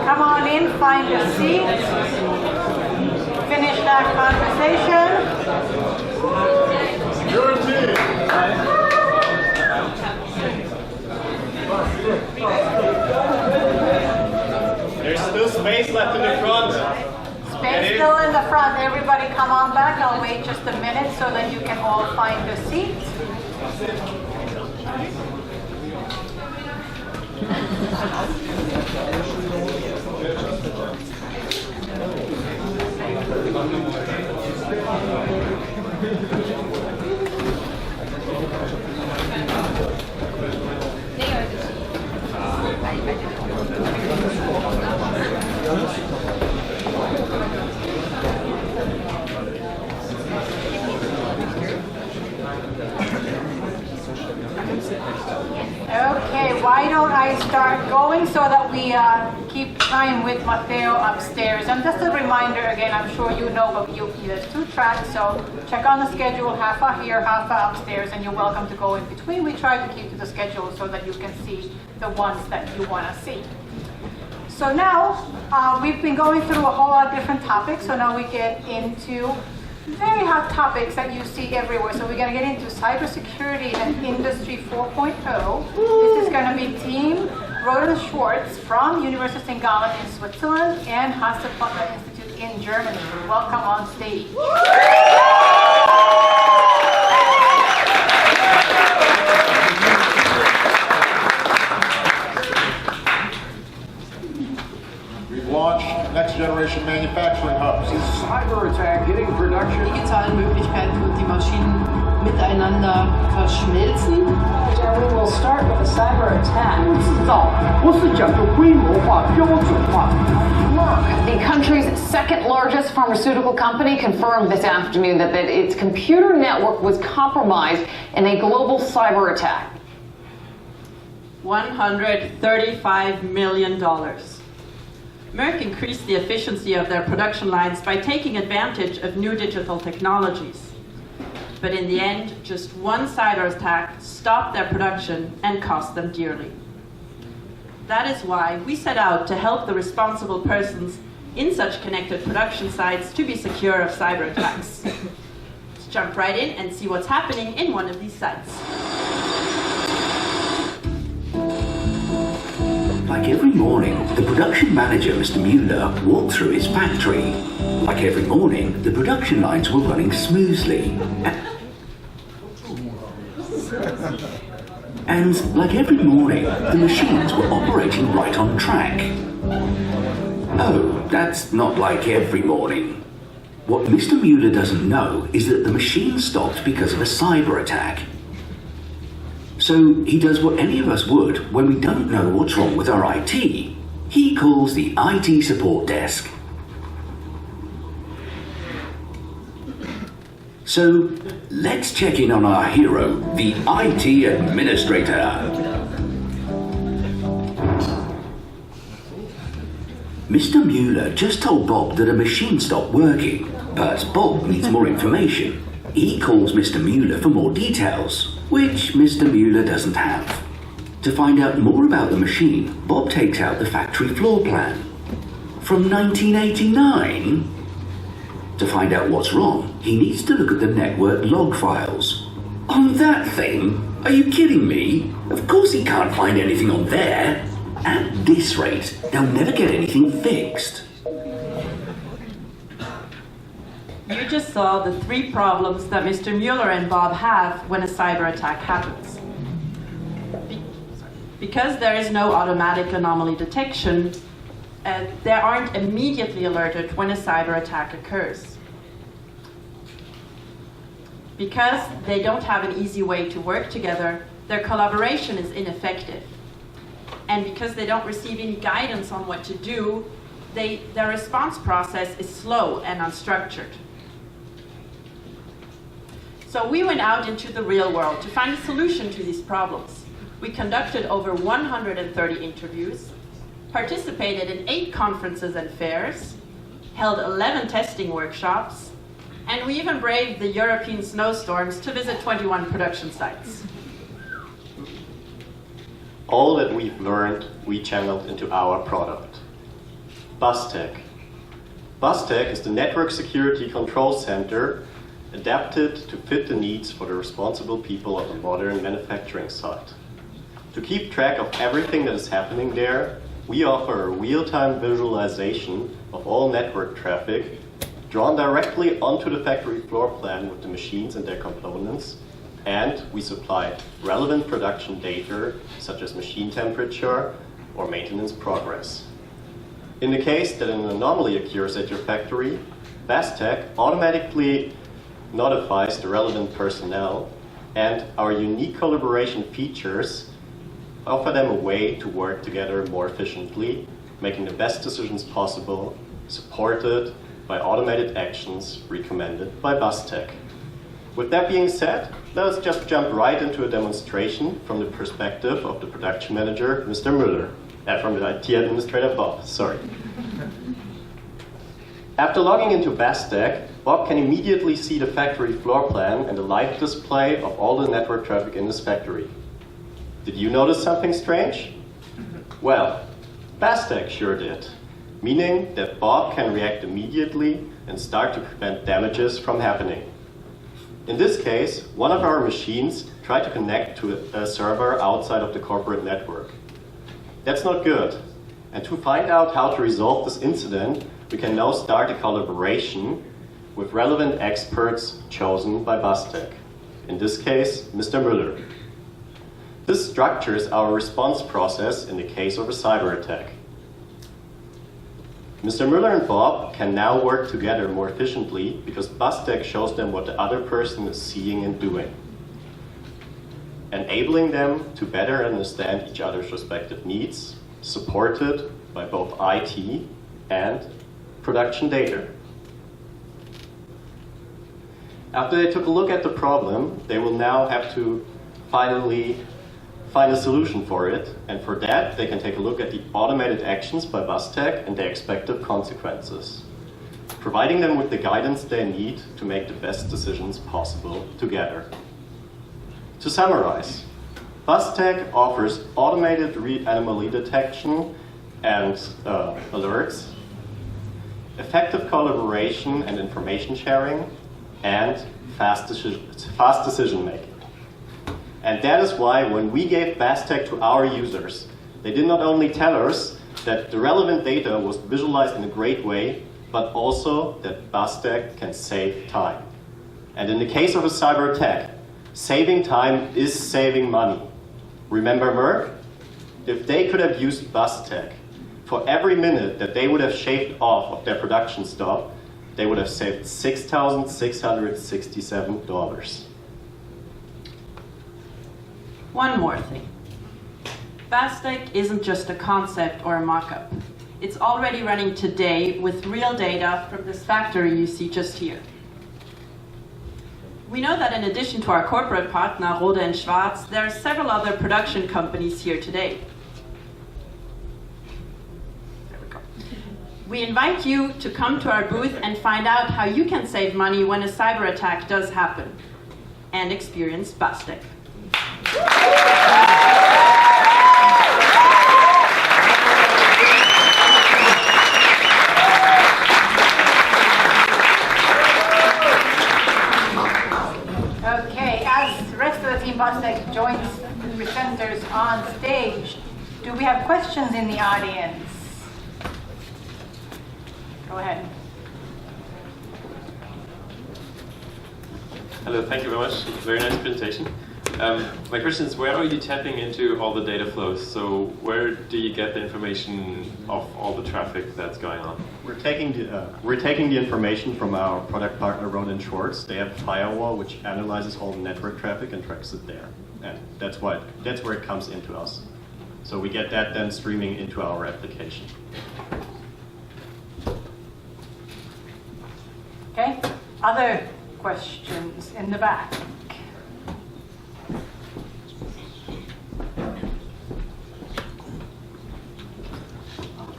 come on in, find your seat, finish that conversation. Your team. There's still space left in the front. Space still in the front. Everybody come on back. I'll wait just a minute so that you can all find your seats. Okay, why don't I start going so that we keep time with Matteo upstairs. And just a reminder again, I'm sure you know, but there's 2 tracks, so check on the schedule, half are here, half are upstairs, and you're welcome to go in between. We try to keep to the schedule so that you can see the ones that you want to see. So now, we've been going through a whole lot of different topics, so now we get into very hot topics that you see everywhere. So we're going to get into cybersecurity and Industry 4.0. This is going to be Team Rohde and Schwarz from University of Gallen in Switzerland and Hasso Plattner Institute in Germany. Welcome on stage. Launched next generation manufacturing hubs. Is cyber attack hitting production? Digitale Möglichkeiten und die Maschinen miteinander verschmelzen. We will start with a cyber attack. The country's second largest pharmaceutical company confirmed this afternoon that its computer network was compromised in a global cyber attack. $135 million. Merck increased the efficiency of their production lines by taking advantage of new digital technologies. But in the end, just one cyber attack stopped their production and cost them dearly. That is why we set out to help the responsible persons in such connected production sites to be secure of cyber attacks. Let's jump right in and see what's happening in one of these sites. Like every morning, the production manager, Mr. Mueller, walked through his factory. Like every morning, the production lines were running smoothly. And like every morning, the machines were operating right on track. Oh, that's not like every morning. What Mr. Mueller doesn't know is that the machine stopped because of a cyber attack. So he does what any of us would when we don't know what's wrong with our IT. He calls the IT support desk. So let's check in on our hero, the IT administrator. Mr. Mueller just told Bob that a machine stopped working, but Bob needs more information. He calls Mr. Mueller for more details, which Mr. Mueller doesn't have. To find out more about the machine, Bob takes out the factory floor plan. From 1989? To find out what's wrong, he needs to look at the network log files. On that thing? Are you kidding me? Of course he can't find anything on there. At this rate, they'll never get anything fixed. You just saw the 3 problems that Mr. Mueller and Bob have when a cyber attack happens. Because there is no automatic anomaly detection, they aren't immediately alerted when a cyber attack occurs. Because they don't have an easy way to work together, their collaboration is ineffective. And because they don't receive any guidance on what to do, their response process is slow and unstructured. So we went out into the real world to find a solution to these problems. We conducted over 130 interviews, participated in 8 conferences and fairs, held 11 testing workshops, and we even braved the European snowstorms to visit 21 production sites. All that we've learned, we channeled into our product. BusTech. BusTech is the Network Security Control Center adapted to fit the needs for the responsible people of a modern manufacturing site. To keep track of everything that is happening there, we offer a real-time visualization of all network traffic drawn directly onto the factory floor plan with the machines and their components, and we supply relevant production data such as machine temperature or maintenance progress. In the case that an anomaly occurs at your factory, BusTech automatically notifies the relevant personnel, and our unique collaboration features offer them a way to work together more efficiently, making the best decisions possible, supported by automated actions recommended by BusTech. With that being said, let us just jump right into a demonstration from the perspective of the production manager, Mr. Müller, from the IT administrator, Bob, sorry. After logging into BusTech, Bob can immediately see the factory floor plan and the live display of all the network traffic in his factory. Did you notice something strange? Well, BusTech sure did, meaning that Bob can react immediately and start to prevent damages from happening. In this case, one of our machines tried to connect to a server outside of the corporate network. That's not good. And to find out how to resolve this incident, we can now start a collaboration with relevant experts chosen by BusTech. In this case, Mr. Müller. This structures our response process in the case of a cyber attack. Mr. Müller and Bob can now work together more efficiently because BusTech shows them what the other person is seeing and doing, enabling them to better understand each other's respective needs, supported by both IT and production data. After they took a look at the problem, they will now have to finally find a solution for it, and for that they can take a look at the automated actions by BusTech and their expected consequences, providing them with the guidance they need to make the best decisions possible together. To summarize, BusTech offers automated anomaly detection and alerts, effective collaboration and information sharing, and fast decision making. And that is why when we gave BusTech to our users, they did not only tell us that the relevant data was visualized in a great way, but also that BusTech can save time. And in the case of a cyber attack, saving time is saving money. Remember Merck? If they could have used BusTech for every minute that they would have shaved off of their production stop, they would have saved $6,667. One more thing. BusTech isn't just a concept or a mock-up. It's already running today with real data from this factory you see just here. We know that in addition to our corporate partner, Rohde and Schwarz, there are several other production companies here today. There we go. We invite you to come to our booth and find out how you can save money when a cyber attack does happen, and experience BusTech. Okay, as the rest of the team BusTech joins the presenters on stage, do we have questions in the audience? Go ahead. Hello, thank you very much. Very nice presentation. My question is, where are you tapping into all the data flows? So where do you get the information of all the traffic that's going on? We're taking the information from our product partner, Rohde and Schwarz. They have a firewall which analyzes all the network traffic and tracks it there. And that's where it comes into us. So we get that then streaming into our application. Okay, other questions in the back?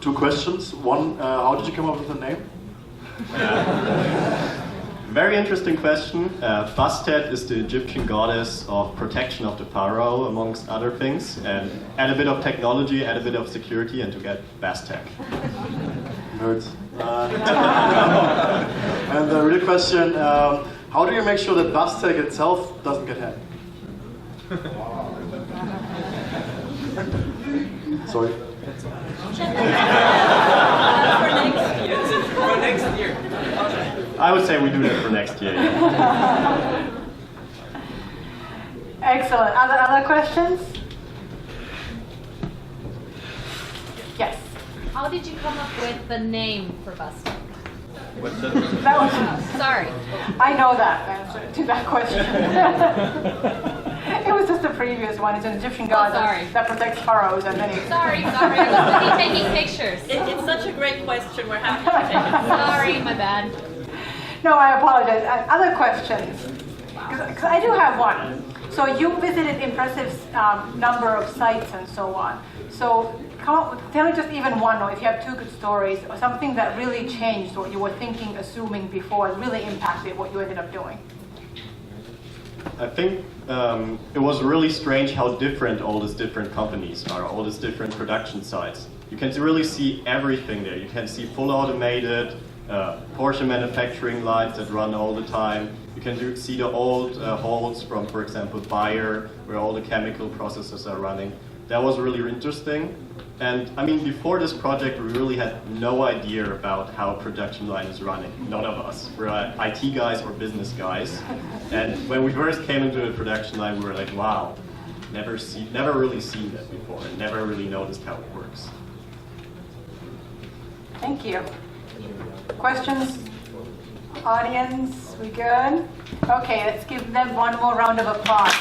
Two questions. One, how did you come up with the name? Very interesting question. Bastet is the Egyptian goddess of protection of the pharaoh, amongst other things. And add a bit of technology, add a bit of security, and to get Bastet. Nerds. And the real question, how do you make sure that Bastet itself doesn't get hacked? Sorry. For next year. I would say we do that for next year. Yeah. Excellent. Other questions? Yes. How did you come up with the name for Bustek? That was, Sorry. I know that answer to that question. It was just the previous one. It's an Egyptian god sorry. that protects pharaohs, and then he... Sorry. I was busy taking pictures. It's such a great question. We're happy to take it. Sorry, my bad. No, I apologize. Other questions? Because I do have one. So you visited impressive number of sites and so on. So tell me just even one, or if you have two good stories, or something that really changed what you were thinking, assuming before, really impacted what you ended up doing. I think it was really strange how different all these different companies are, all these different production sites. You can really see everything there. You can see full automated Porsche manufacturing lines that run all the time. You can see the old halls from, for example, Bayer, where all the chemical processes are running. That was really interesting. And I mean, before this project, we really had no idea about how a production line is running. None of us. We're IT guys or business guys. And when we first came into the production line, we were like, wow, never really seen that before, and never really noticed how it works. Thank you. Questions? Audience, we good? Okay, let's give them one more round of applause.